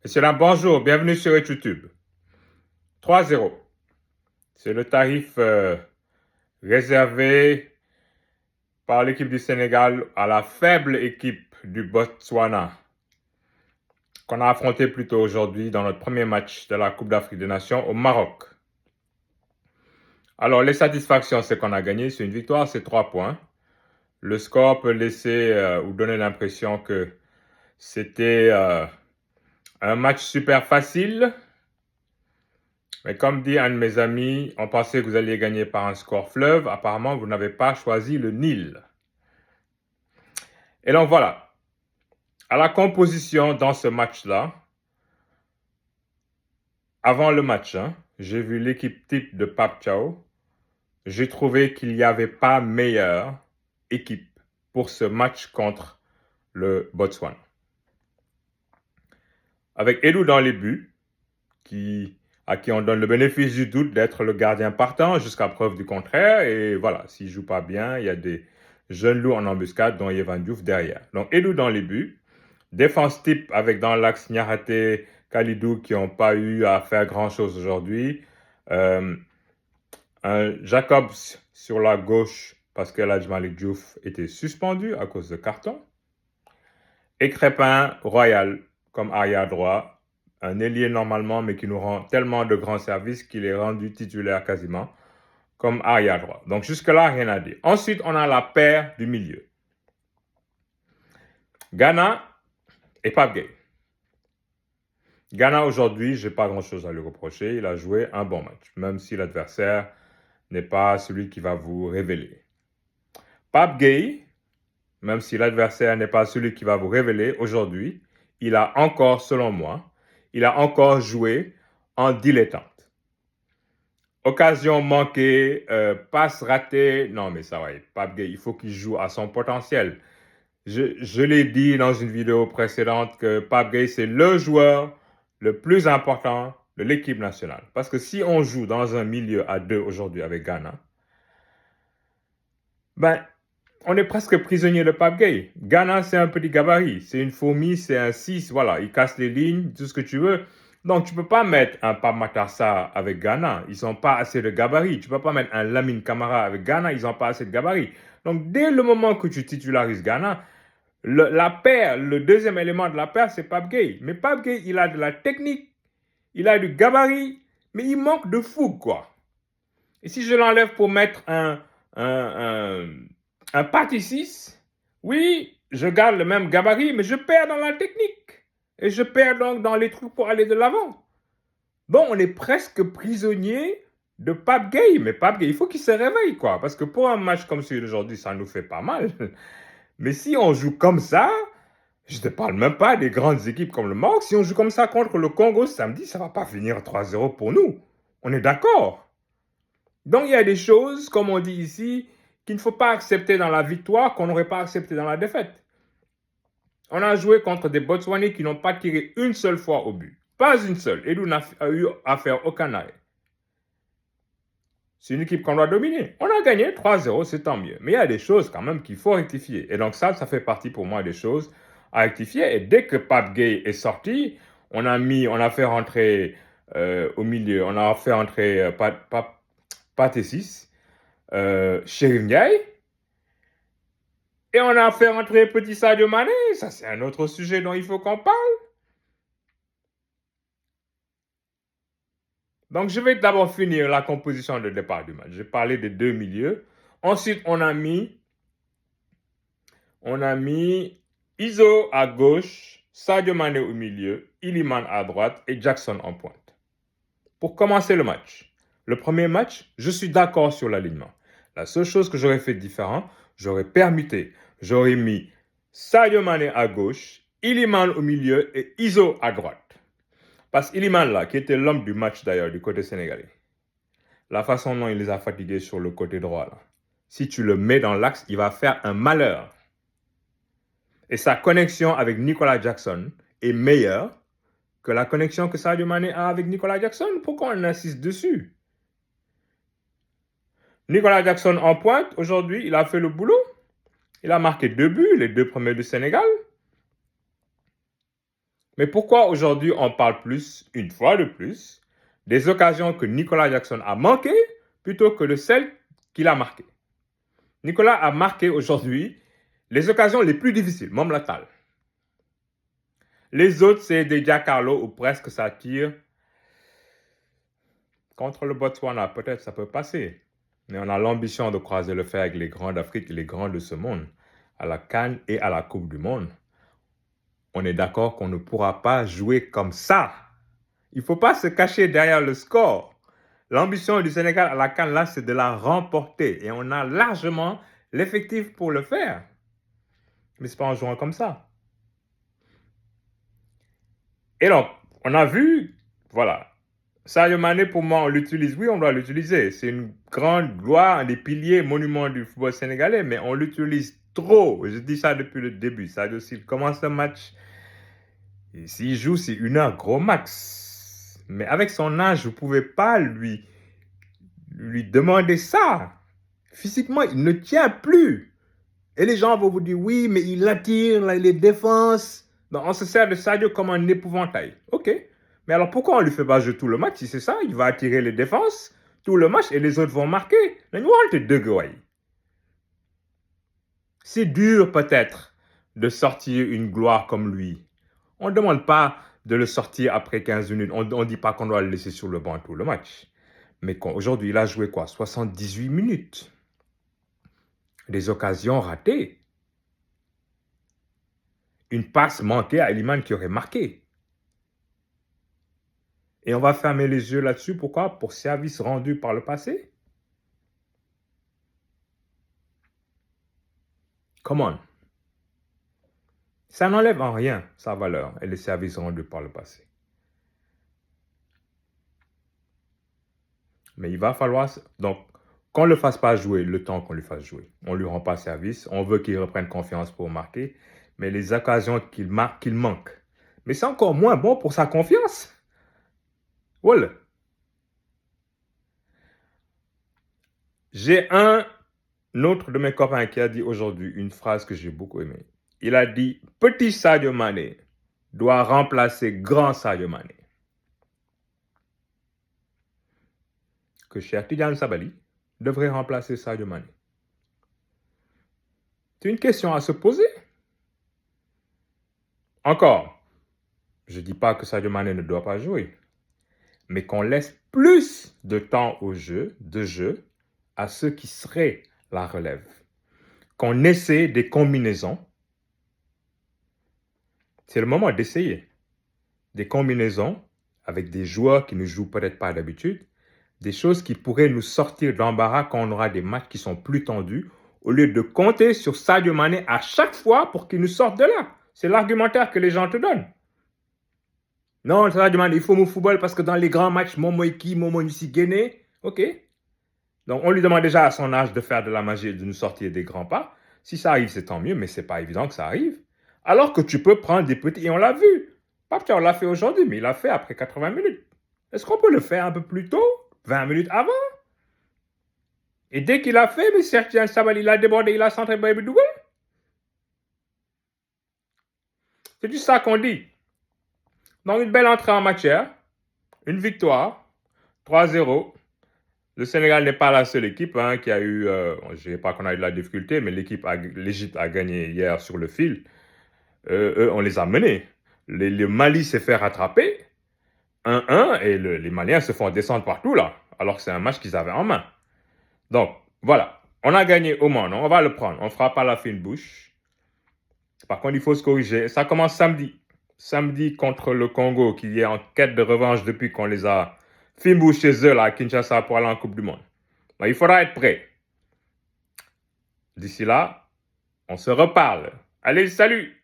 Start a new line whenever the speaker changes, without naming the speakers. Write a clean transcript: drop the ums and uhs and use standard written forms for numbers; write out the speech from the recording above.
Monsieur là, bonjour, bienvenue sur YouTube. 3-0. C'est le tarif réservé par l'équipe du Sénégal à la faible équipe du Botswana qu'on a affronté plus tôt aujourd'hui dans notre premier match de la Coupe d'Afrique des Nations au Maroc. Alors, les satisfactions, c'est qu'on a gagné. C'est une victoire, c'est 3 points. Le score peut laisser ou donner l'impression que c'était un match super facile. Mais comme dit un de mes amis, on pensait que vous alliez gagner par un score fleuve. Apparemment, vous n'avez pas choisi le Nil. Et donc voilà. À la composition dans ce match-là, avant le match, j'ai vu l'équipe type de Pape Thiaw. J'ai trouvé qu'il n'y avait pas meilleure équipe pour ce match contre le Botswana. Avec Edou dans les buts, à qui on donne le bénéfice du doute d'être le gardien partant jusqu'à preuve du contraire. Et voilà, s'il ne joue pas bien, il y a des jeunes loups en embuscade, dont Yvan Diouf derrière. Donc Edou dans les buts. Défense type avec dans l'axe Niakhaté, Kalidou qui n'ont pas eu à faire grand-chose aujourd'hui. Un Jacobs sur la gauche parce que l'Hadj Malik Diouf était suspendu à cause de carton. Et Crépin Royal comme arrière droit. Un ailier normalement, mais qui nous rend tellement de grands services qu'il est rendu titulaire quasiment comme arrière droit. Donc jusque-là, rien à dire. Ensuite, on a la paire du milieu. Gana et Pape Gueye. Gana aujourd'hui, je n'ai pas grand-chose à lui reprocher. Il a joué un bon match, même si l'adversaire n'est pas celui qui va vous révéler. Pape Gueye, même si l'adversaire n'est pas celui qui va vous révéler aujourd'hui, il a encore, selon moi, il a encore joué en dilettante. Occasion manquée, passe ratée. Non, mais ça va, Pape Gueye, il faut qu'il joue à son potentiel. Je l'ai dit dans une vidéo précédente que Pape Gueye, c'est le joueur le plus important de l'équipe nationale. Parce que si on joue dans un milieu à deux aujourd'hui avec Ghana, ben, on est presque prisonnier de Pape Gueye. Ghana, c'est un petit gabarit. C'est une fourmi, c'est un 6. Voilà, il casse les lignes, tout ce que tu veux. Donc, tu ne peux pas mettre un Pape Matar Sarr avec Ghana. Ils n'ont pas assez de gabarit. Tu ne peux pas mettre un Lamine Camara avec Ghana. Ils n'ont pas assez de gabarit. Donc, dès le moment que tu titularises Ghana, la paire, le deuxième élément de la paire, c'est Pape Gueye. Mais Pape Gueye, il a de la technique, il a du gabarit, mais il manque de fougue, quoi. Et si je l'enlève pour mettre un parti 6, oui, je garde le même gabarit, mais je perds dans la technique. Et je perds donc dans les trucs pour aller de l'avant. Bon, on est presque prisonnier de Pape Gueye. Mais Pape Gueye, il faut qu'il se réveille, quoi. Parce que pour un match comme celui d'aujourd'hui, ça nous fait pas mal. Mais si on joue comme ça, je ne te parle même pas des grandes équipes comme le Maroc. Si on joue comme ça contre le Congo samedi, ça ne va pas finir 3-0 pour nous. On est d'accord. Donc il y a des choses, comme on dit ici, qu'il ne faut pas accepter dans la victoire, qu'on n'aurait pas accepté dans la défaite. On a joué contre des Botswanais qui n'ont pas tiré une seule fois au but. Pas une seule. Edou n'a eu à faire aucun arrêt. C'est une équipe qu'on doit dominer. On a gagné 3-0, c'est tant mieux. Mais il y a des choses quand même qu'il faut rectifier. Et donc ça fait partie pour moi des choses à rectifier. Et dès que Pape Gueye est sorti, on a fait rentrer au milieu, on a fait rentrer Pathé 6, Chérif Ndiaye, et on a fait rentrer Petit Sadio Mané. Ça, c'est un autre sujet dont il faut qu'on parle. Donc, je vais d'abord finir la composition de départ du match. J'ai parlé des deux milieux. Ensuite, on a mis Iso à gauche, Sadio Mané au milieu, Iliman à droite et Jackson en pointe. Pour commencer le match. Le premier match, je suis d'accord sur l'alignement. La seule chose que j'aurais fait différent, j'aurais permuté. J'aurais mis Sadio Mané à gauche, Iliman au milieu et Iso à droite. Parce qu'Iliman là, qui était l'homme du match d'ailleurs du côté sénégalais, la façon dont il les a fatigués sur le côté droit là, si tu le mets dans l'axe, il va faire un malheur. Et sa connexion avec Nicolas Jackson est meilleure que la connexion que Sadio Mané a avec Nicolas Jackson. Pourquoi on insiste dessus? Nicolas Jackson en pointe, aujourd'hui, il a fait le boulot. Il a marqué 2 buts, les 2 premiers du Sénégal. Mais pourquoi aujourd'hui on parle plus, une fois de plus, des occasions que Nicolas Jackson a manquées plutôt que de celles qu'il a marquées? Nicolas a marqué aujourd'hui les occasions les plus difficiles, même la talle. Les autres, c'est des Giancarlo ou presque ça tire. Contre le Botswana, peut-être ça peut passer. Mais on a l'ambition de croiser le fer avec les grands d'Afrique et les grands de ce monde, à la CAN et à la Coupe du Monde. On est d'accord qu'on ne pourra pas jouer comme ça. Il ne faut pas se cacher derrière le score. L'ambition du Sénégal à la CAN, là, c'est de la remporter. Et on a largement l'effectif pour le faire. Mais ce n'est pas en jouant comme ça. Et donc, on a vu, voilà, Sadio Mané, pour moi, on l'utilise. Oui, on doit l'utiliser. C'est une grande gloire, un des piliers, monuments du football sénégalais, mais on l'utilise trop. Je dis ça depuis le début. Sadio, s'il commence le match, s'il joue, c'est 1 heure, gros max. Mais avec son âge, vous ne pouvez pas lui demander ça. Physiquement, il ne tient plus. Et les gens vont vous dire, oui, mais il attire les défenses. Donc, on se sert de Sadio comme un épouvantail. OK. Mais alors, pourquoi on ne lui fait pas jouer tout le match? Si c'est ça, il va attirer les défenses, tout le match, et les autres vont marquer. C'est dur, peut-être, de sortir une gloire comme lui. On ne demande pas de le sortir après 15 minutes. On ne dit pas qu'on doit le laisser sur le banc tout le match. Mais aujourd'hui, il a joué quoi? 78 minutes. Des occasions ratées. Une passe manquée à Elimane qui aurait marqué. Et on va fermer les yeux là-dessus. Pourquoi? Pour service rendu par le passé? Come on. Ça n'enlève en rien sa valeur et les services rendus par le passé. Mais il va falloir... Donc, qu'on ne le fasse pas jouer le temps qu'on lui fasse jouer. On ne lui rend pas service. On veut qu'il reprenne confiance pour marquer. Mais les occasions qu'il manque. Mais c'est encore moins bon pour sa confiance. Voilà. J'ai un autre de mes copains qui a dit aujourd'hui une phrase que j'ai beaucoup aimée. Il a dit « Petit Sadio Mané doit remplacer grand Sadio Mané ». Que Cheikh Tidiane Sabaly devrait remplacer Sadio Mané. C'est une question à se poser. Encore, je ne dis pas que Sadio Mané ne doit pas jouer, mais qu'on laisse plus de temps au jeu, à ceux qui seraient la relève. Qu'on essaie des combinaisons. C'est le moment d'essayer. Des combinaisons avec des joueurs qui ne jouent peut-être pas d'habitude, des choses qui pourraient nous sortir d'embarras quand on aura des matchs qui sont plus tendus, au lieu de compter sur Sadio Mané à chaque fois pour qu'il nous sorte de là. C'est l'argumentaire que les gens te donnent. Non, Sadio Mané, il faut mon football parce que dans les grands matchs, Momo Iki, Momo Nissi Guéné, ok. Donc, on lui demande déjà à son âge de faire de la magie et de nous sortir des grands pas. Si ça arrive, c'est tant mieux, mais ce n'est pas évident que ça arrive. Alors que tu peux prendre des petits, et on l'a vu. Pape on l'a fait aujourd'hui, mais il l'a fait après 80 minutes. Est-ce qu'on peut le faire un peu plus tôt, 20 minutes avant? Et dès qu'il a fait, mais Sertian Sabali, il a débordé, il a centré Baby Dougal. C'est juste ça qu'on dit. Donc, une belle entrée en matière, une victoire, 3-0. Le Sénégal n'est pas la seule équipe qui a eu, je ne dirais pas qu'on a eu de la difficulté, mais l'Égypte a gagné hier sur le fil. Eux, on les a menés. Le Mali s'est fait rattraper, 1-1, et les Maliens se font descendre partout là, alors que c'est un match qu'ils avaient en main. Donc, voilà, on a gagné au moins, on va le prendre, on ne fera pas la fine bouche. Par contre, il faut se corriger. Ça commence samedi. Samedi contre le Congo, qui est en quête de revanche depuis qu'on les a fine bouche chez eux là, à Kinshasa pour aller en Coupe du Monde. Donc, il faudra être prêt. D'ici là, on se reparle. Allez, salut!